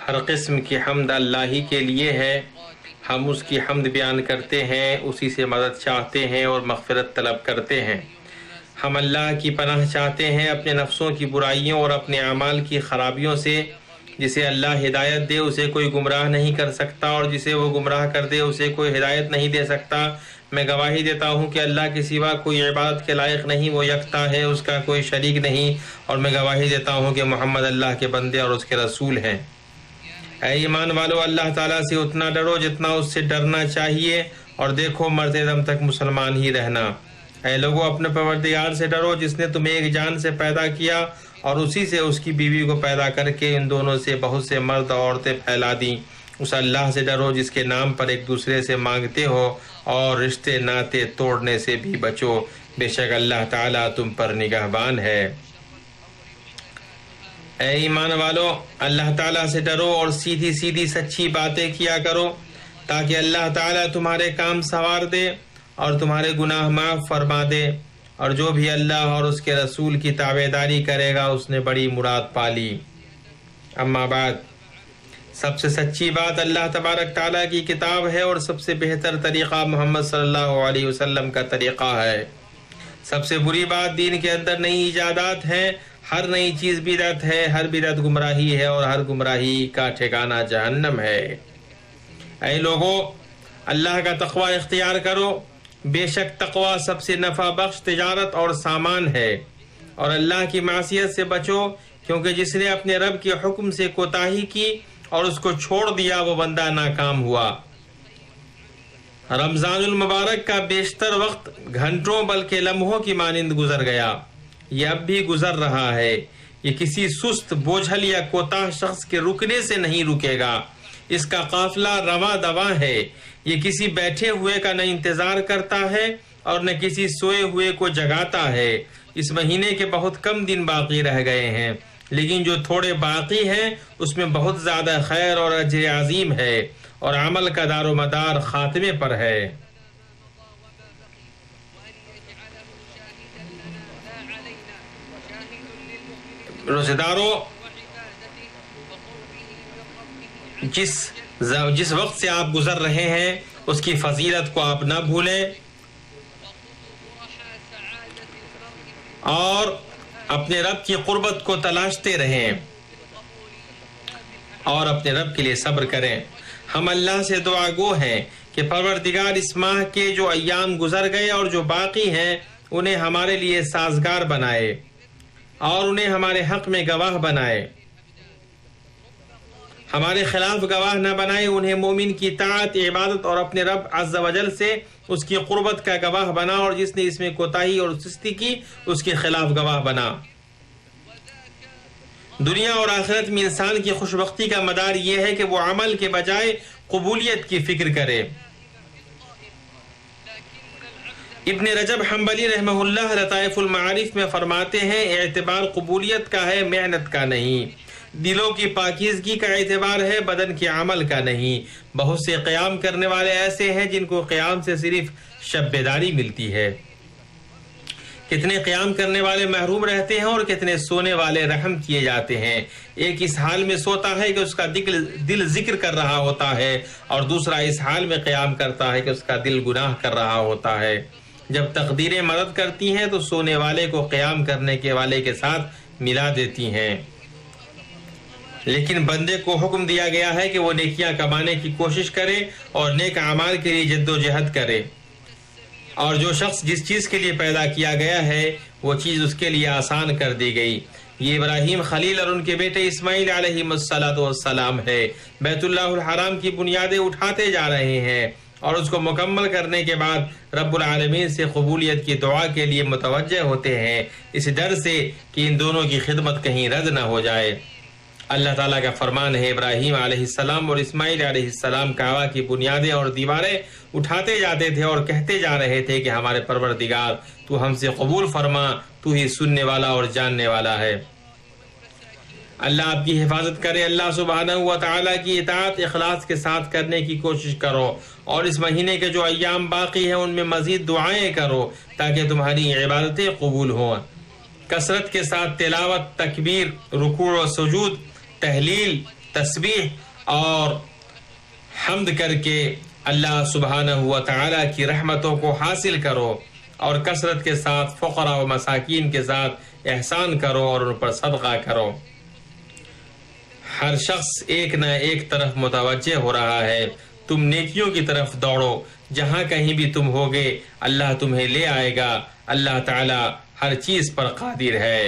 ہر قسم کی حمد اللہ ہی کے لیے ہے، ہم اس کی حمد بیان کرتے ہیں، اسی سے مدد چاہتے ہیں اور مغفرت طلب کرتے ہیں۔ ہم اللہ کی پناہ چاہتے ہیں اپنے نفسوں کی برائیوں اور اپنے اعمال کی خرابیوں سے۔ جسے اللہ ہدایت دے اسے کوئی گمراہ نہیں کر سکتا، اور جسے وہ گمراہ کر دے اسے کوئی ہدایت نہیں دے سکتا۔ میں گواہی دیتا ہوں کہ اللہ کے سوا کوئی عبادت کے لائق نہیں، وہ یکتا ہے، اس کا کوئی شریک نہیں، اور میں گواہی دیتا ہوں کہ محمد اللہ کے بندے اور اس کے رسول ہیں۔ اے ایمان والو، اللہ تعالیٰ سے اتنا ڈرو جتنا اس سے ڈرنا چاہیے، اور دیکھو مرتے دم تک مسلمان ہی رہنا۔ اے لوگو، اپنے پروردگار سے ڈرو جس نے تمہیں ایک جان سے پیدا کیا اور اسی سے اس کی بیوی کو پیدا کر کے ان دونوں سے بہت سے مرد اور عورتیں پھیلا دیں۔ اس اللہ سے ڈرو جس کے نام پر ایک دوسرے سے مانگتے ہو، اور رشتے ناطے توڑنے سے بھی بچو، بے شک اللہ تعالیٰ تم پر نگہبان ہے۔ اے ایمان والو، اللہ تعالیٰ سے ڈرو اور سیدھی سیدھی سچی باتیں کیا کرو، تاکہ اللہ تعالیٰ تمہارے کام سنوار دے اور تمہارے گناہ معاف فرما دے، اور جو بھی اللہ اور اس کے رسول کی تابعداری کرے گا اس نے بڑی مراد پالی۔ اما بعد، سب سے سچی بات اللہ تبارک تعالیٰ کی کتاب ہے، اور سب سے بہتر طریقہ محمد صلی اللہ علیہ وسلم کا طریقہ ہے۔ سب سے بری بات دین کے اندر نئی ایجادات ہیں، ہر نئی چیز بدعت ہے، ہر بدعت گمراہی ہے، اور ہر گمراہی کا ٹھکانہ جہنم ہے۔ اے لوگو، اللہ کا تقوی اختیار کرو، بے شک تقوی سب سے نفع بخش تجارت اور سامان ہے، اور اللہ کی معصیت سے بچو، کیونکہ جس نے اپنے رب کے حکم سے کوتاہی کی اور اس کو چھوڑ دیا وہ بندہ ناکام ہوا۔ رمضان المبارک کا بیشتر وقت گھنٹوں بلکہ لمحوں کی مانند گزر گیا، یہ اب بھی گزر رہا ہے۔ یہ کسی سست، بوجھل یا کوتاہ شخص کے رکنے سے نہیں رکے گا، اس کا قافلہ رواں دواں ہے۔ یہ کسی بیٹھے ہوئے کا نہ انتظار کرتا ہے اور نہ کسی سوئے ہوئے کو جگاتا ہے۔ اس مہینے کے بہت کم دن باقی رہ گئے ہیں، لیکن جو تھوڑے باقی ہیں اس میں بہت زیادہ خیر اور اجر عظیم ہے، اور عمل کا دار و مدار خاتمے پر ہے۔ روزہ داروں، جس وقت سے آپ گزر رہے ہیں اس کی فضیلت کو آپ نہ بھولیں، اور اپنے رب کی قربت کو تلاشتے رہیں، اور اپنے رب کے لیے صبر کریں۔ ہم اللہ سے دعا گو ہیں کہ پروردگار اس ماہ کے جو ایام گزر گئے اور جو باقی ہیں انہیں ہمارے لیے سازگار بنائے، اور انہیں ہمارے حق میں گواہ بنائے، ہمارے خلاف گواہ نہ بنائے، انہیں مومن کی طاعت، عبادت اور اپنے رب عز و جل سے اس کی قربت کا گواہ بنا، اور جس نے اس میں کوتاہی اور سستی کی اس کے خلاف گواہ بنا۔ دنیا اور آخرت میں انسان کی خوش بختی کا مدار یہ ہے کہ وہ عمل کے بجائے قبولیت کی فکر کرے۔ ابن رجب حنبلی رحمہ اللہ لطائف المعارف میں فرماتے ہیں، اعتبار قبولیت کا ہے، محنت کا نہیں۔ دلوں کی پاکیزگی کا اعتبار ہے، بدن کے عمل کا نہیں۔ بہت سے قیام کرنے والے ایسے ہیں جن کو قیام سے صرف شب بیداری ملتی ہے۔ کتنے قیام کرنے والے محروم رہتے ہیں اور کتنے سونے والے رحم کیے جاتے ہیں۔ ایک اس حال میں سوتا ہے کہ اس کا دل ذکر کر رہا ہوتا ہے، اور دوسرا اس حال میں قیام کرتا ہے کہ اس کا دل گناہ کر رہا ہوتا ہے۔ جب تقدیریں مدد کرتی ہیں تو سونے والے کو قیام کرنے کے والے کے ساتھ ملا دیتی ہیں، لیکن بندے کو حکم دیا گیا ہے کہ وہ نیکیاں کمانے کی کوشش کرے اور نیک اعمال کے لیے جد و جہد کرے، اور جو شخص جس چیز کے لیے پیدا کیا گیا ہے وہ چیز اس کے لیے آسان کر دی گئی۔ یہ ابراہیم خلیل اور ان کے بیٹے اسماعیل علیہ السلام ہے۔ بیت اللہ الحرام کی بنیادیں اٹھاتے جا رہے ہیں، اور اس کو مکمل کرنے کے بعد رب العالمین سے قبولیت کی دعا کے لیے متوجہ ہوتے ہیں، اس ڈر سے کہ ان دونوں کی خدمت کہیں رد نہ ہو جائے۔ اللہ تعالیٰ کا فرمان ہے، ابراہیم علیہ السلام اور اسماعیل علیہ السلام کعبہ کی بنیادیں اور دیواریں اٹھاتے جاتے تھے اور کہتے جا رہے تھے کہ ہمارے پروردگار تو ہم سے قبول فرما، تو ہی سننے والا اور جاننے والا ہے۔ اللہ آپ کی حفاظت کرے۔ اللہ سبحانہ و تعالیٰ کی اطاعت اخلاص کے ساتھ کرنے کی کوشش کرو، اور اس مہینے کے جو ایام باقی ہیں ان میں مزید دعائیں کرو تاکہ تمہاری عبادتیں قبول ہوں۔ کثرت کے ساتھ تلاوت، تکبیر، رکوع و سجود، تحلیل، تسبیح اور حمد کر کے اللہ سبحانہ و تعالی کی رحمتوں کو حاصل کرو، اور کثرت کے ساتھ فقراء و مساکین کے ساتھ احسان کرو اور ان پر صدقہ کرو۔ ہر شخص ایک نہ ایک طرف متوجہ ہو رہا ہے، تم نیکیوں کی طرف دوڑو، جہاں کہیں بھی تم ہوگے اللہ تمہیں لے آئے گا۔ اللہ تعالی ہر چیز پر قادر ہے۔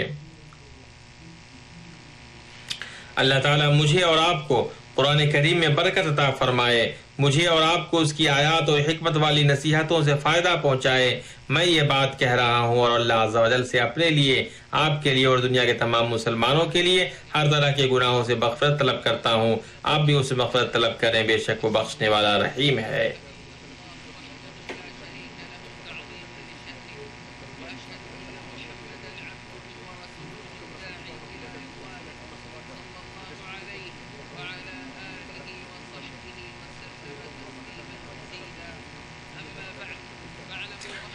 اللہ تعالی مجھے اور آپ کو قرآن کریم میں برکت عطا فرمائے، مجھے اور آپ کو اس کی آیات اور حکمت والی نصیحتوں سے فائدہ پہنچائے۔ میں یہ بات کہہ رہا ہوں اور اللہ عز و جل سے اپنے لیے، آپ کے لیے اور دنیا کے تمام مسلمانوں کے لیے ہر طرح کے گناہوں سے مغفرت طلب کرتا ہوں۔ آپ بھی اس سے مغفرت طلب کریں، بے شک وہ بخشنے والا رحیم ہے۔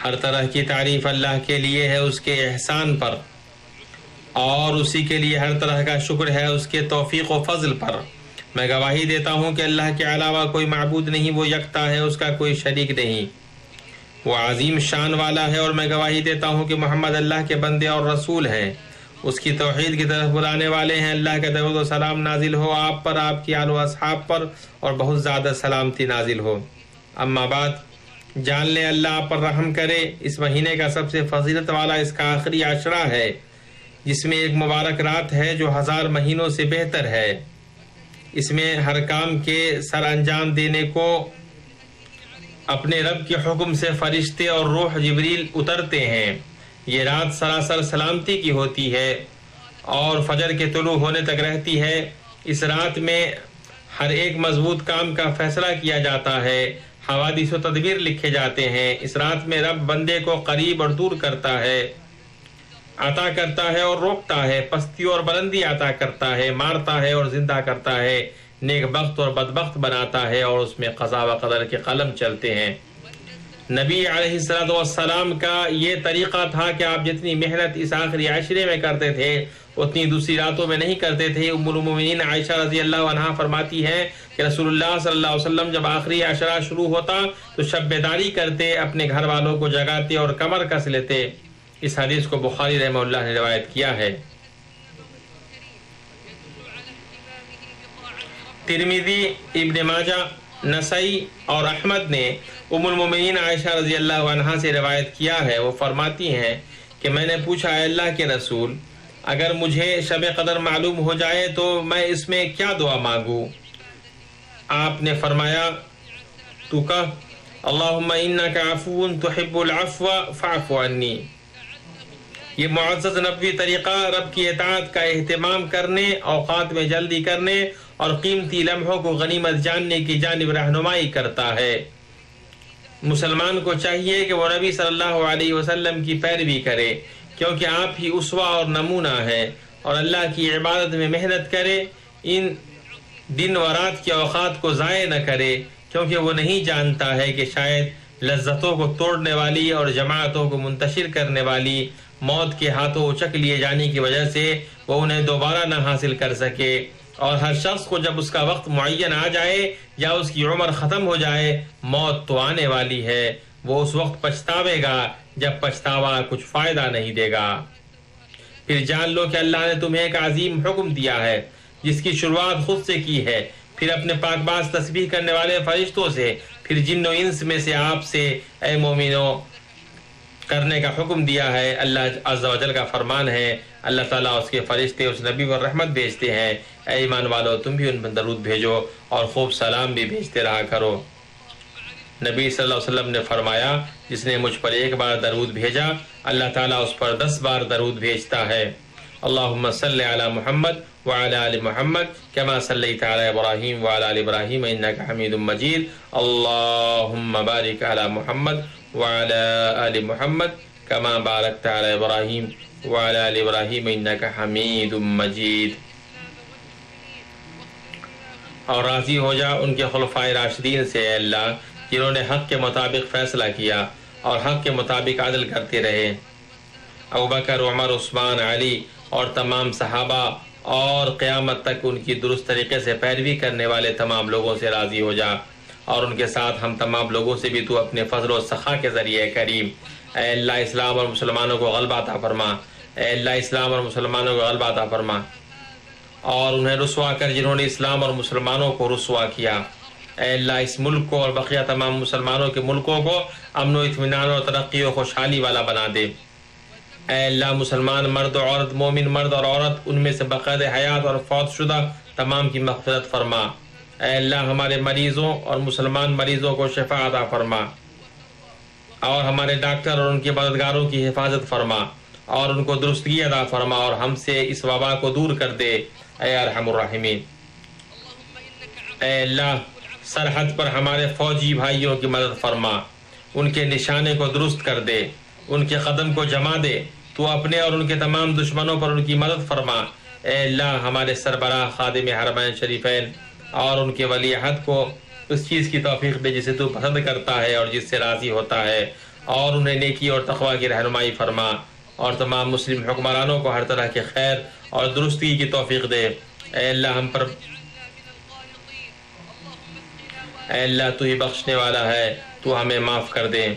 ہر طرح کی تعریف اللہ کے لیے ہے، اس کے احسان پر، اور اسی کے لیے ہر طرح کا شکر ہے اس کے توفیق و فضل پر۔ میں گواہی دیتا ہوں کہ اللہ کے علاوہ کوئی معبود نہیں، وہ یکتا ہے، اس کا کوئی شریک نہیں، وہ عظیم شان والا ہے۔ اور میں گواہی دیتا ہوں کہ محمد اللہ کے بندے اور رسول ہیں، اس کی توحید کی طرف بلانے والے ہیں۔ اللہ کا درود و سلام نازل ہو آپ پر، آپ کی آل و اصحاب پر، اور بہت زیادہ سلامتی نازل ہو۔ اما بعد، جان لیں اللہ آپ پر رحم کرے۔ اس مہینے کا سب سے فضیلت والا اس کا آخری عشرہ ہے، جس میں ایک مبارک رات ہے جو 1000 مہینوں سے بہتر ہے۔ اس میں ہر کام کے سر انجام دینے کو اپنے رب کے حکم سے فرشتے اور روح جبریل اترتے ہیں۔ یہ رات سراسر سلامتی کی ہوتی ہے اور فجر کے طلوع ہونے تک رہتی ہے۔ اس رات میں ہر ایک مضبوط کام کا فیصلہ کیا جاتا ہے، حوادث و تدبیر لکھے جاتے ہیں۔ اس رات میں رب بندے کو قریب اور دور کرتا ہے، عطا کرتا ہے اور روکتا ہے، پستی اور بلندی عطا کرتا ہے، مارتا ہے اور زندہ کرتا ہے، نیک بخت اور بدبخت بناتا ہے، اور اس میں قضا و قدر کے قلم چلتے ہیں۔ نبی علیہ السلام کا یہ طریقہ تھا کہ آپ جتنی محنت اس آخری عشرے میں کرتے تھے اتنی دوسری راتوں میں نہیں کرتے تھے۔ ام المومنین عائشہ رضی اللہ عنہا فرماتی ہیں کہ رسول اللہ صلی اللہ علیہ وسلم جب آخری عشرہ شروع ہوتا تو شب بیداری کرتے، اپنے گھر والوں کو جگاتے اور کمر کس لیتے۔ اس حدیث کو بخاری رحمہ اللہ نے روایت کیا ہے۔ ترمذی، ابن ماجہ، نسائی اور احمد نے ام المومنین عائشہ رضی اللہ عنہا سے روایت کیا ہے۔ وہ فرماتی ہیں کہ میں نے پوچھا، اے اللہ کے رسول، اگر مجھے شب قدر معلوم ہو جائے تو میں اس میں کیا دعا مانگوں؟ آپ نے فرمایا، تو کہہ اللہم انک عفو تحب العفو فاعف عنی۔ یہ معزز نبوی طریقہ رب کی اطاعت کا اہتمام کرنے، اوقات میں جلدی کرنے اور قیمتی لمحوں کو غنیمت جاننے کی جانب رہنمائی کرتا ہے۔ مسلمان کو چاہیے کہ وہ نبی صلی اللہ علیہ وسلم کی پیروی کرے، کیونکہ آپ ہی اسوہ اور نمونہ ہے، اور اللہ کی عبادت میں محنت کرے، ان دن و رات کے اوقات کو ضائع نہ کرے، کیونکہ وہ نہیں جانتا ہے کہ شاید لذتوں کو توڑنے والی اور جماعتوں کو منتشر کرنے والی موت کے ہاتھوں اچک لیے جانے کی وجہ سے وہ انہیں دوبارہ نہ حاصل کر سکے۔ اور ہر شخص کو جب اس کا وقت معین آ جائے یا اس کی عمر ختم ہو جائے، موت تو آنے والی ہے، وہ اس وقت پچھتاوے گا جب پچھتاوا کچھ فائدہ نہیں دے گا۔ پھر جان لو کہ اللہ نے تمہیں ایک عظیم حکم دیا ہے جس کی شروعات خود سے کی ہے، پھر اپنے پاک باز تسبیح کرنے والے فرشتوں سے، پھر جن و انس میں سے آپ سے اے مومنو کرنے کا حکم دیا ہے۔ اللہ عز و جل کا فرمان ہے، اللہ تعالیٰ اس کے فرشتے اس نبی پر رحمت بھیجتے ہیں۔ اے ایمان والو، تم بھی ان پر درود بھیجو اور خوب سلام بھی بھیجتے رہا کرو۔ نبی صلی اللہ علیہ وسلم نے فرمایا، جس نے مجھ پر ایک بار درود بھیجا اللہ تعالیٰ اس پر 10 بار درود بھیجتا ہے۔ اللہم صلی علی محمد وعلی آل محمد کما صلیت علی ابراہیم وعلی آل ابراہیم انک حمید مجید۔ اللہم بارک علی محمد وعلی آل محمد کما بارکت علی ابراہیم وعلی آل ابراہیم انک حمید مجید۔ اور راضی ہو جا ان کے خلفائے راشدین سے اے اللہ، جنہوں نے حق کے مطابق فیصلہ کیا اور حق کے مطابق عدل کرتے رہے۔ ابوبکر، عمر، عثمان، علی اور تمام صحابہ اور قیامت تک ان کی درست طریقے سے پیروی کرنے والے تمام لوگوں سے راضی ہو جا، اور ان کے ساتھ ہم تمام لوگوں سے بھی تو اپنے فضل و سخا کے ذریعے کریم اے اللہ اسلام اور مسلمانوں کو غلبہ عطا فرما، اے اللہ اسلام اور مسلمانوں کو غلبہ عطا فرما، اور انہیں رسوا کر جنہوں نے اسلام اور مسلمانوں کو رسوا کیا، اے اللہ اس ملک کو اور بقیہ تمام مسلمانوں کے ملکوں کو امن و اطمینان اور ترقی و خوشحالی والا بنا دے۔ اے اللہ مسلمان مرد و عورت، مومن مرد اور عورت، ان میں سے بقید حیات اور فوت شدہ تمام کی مغفرت فرما۔ اے اللہ ہمارے مریضوں اور مسلمان مریضوں کو شفا عطا فرما، اور ہمارے ڈاکٹر اور ان کے مددگاروں کی حفاظت فرما، اور ان کو درستگی عطا فرما، اور ہم سے اس وبا کو دور کر دے اے ارحم الراحمین۔ اے اللہ سرحد پر ہمارے فوجی بھائیوں کی مدد فرما، ان کے نشانے کو درست کر دے، ان کے قدم کو جما دے، تو اپنے اور ان کے تمام دشمنوں پر ان کی مدد فرما۔ اے اللہ ہمارے سربراہ خادم حرمین شریفین اور ان کے ولی عہد کو اس چیز کی توفیق دے جسے تو پسند کرتا ہے اور جس سے راضی ہوتا ہے، اور انہیں نیکی اور تقوی کی رہنمائی فرما، اور تمام مسلم حکمرانوں کو ہر طرح کے خیر اور درستی کی توفیق دے۔ اے اللہ ہم پر، اے اللہ تو ہی بخشنے والا ہے، تو ہمیں معاف کر دے۔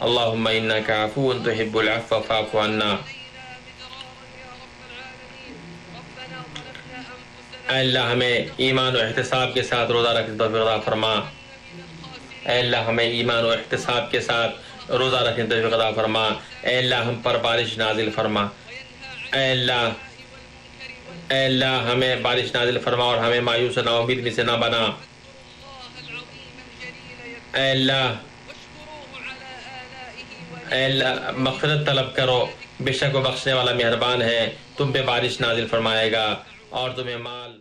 اللہم انک عفو تحب العفو فاعف عنا۔ اے اللہ ہمیں ایمان و احتساب کے ساتھ روزہ رکھنے کی توفیق عطا فرما۔ اے اللہ ہمیں ایمان و احتساب کے ساتھ روزہ رکھنے کی توفیق عطا فرما۔ اے اللہ ہم پر بارش نازل فرما۔ اے اللہ ہمیں بارش نازل فرما اور ہمیں مایوس نہ امید میں سے نہ بنا۔ اے اللہ مغفرت طلب کرو، بے شک وہ بخشنے والا مہربان ہے، تم پہ بارش نازل فرمائے گا اور تمہیں مال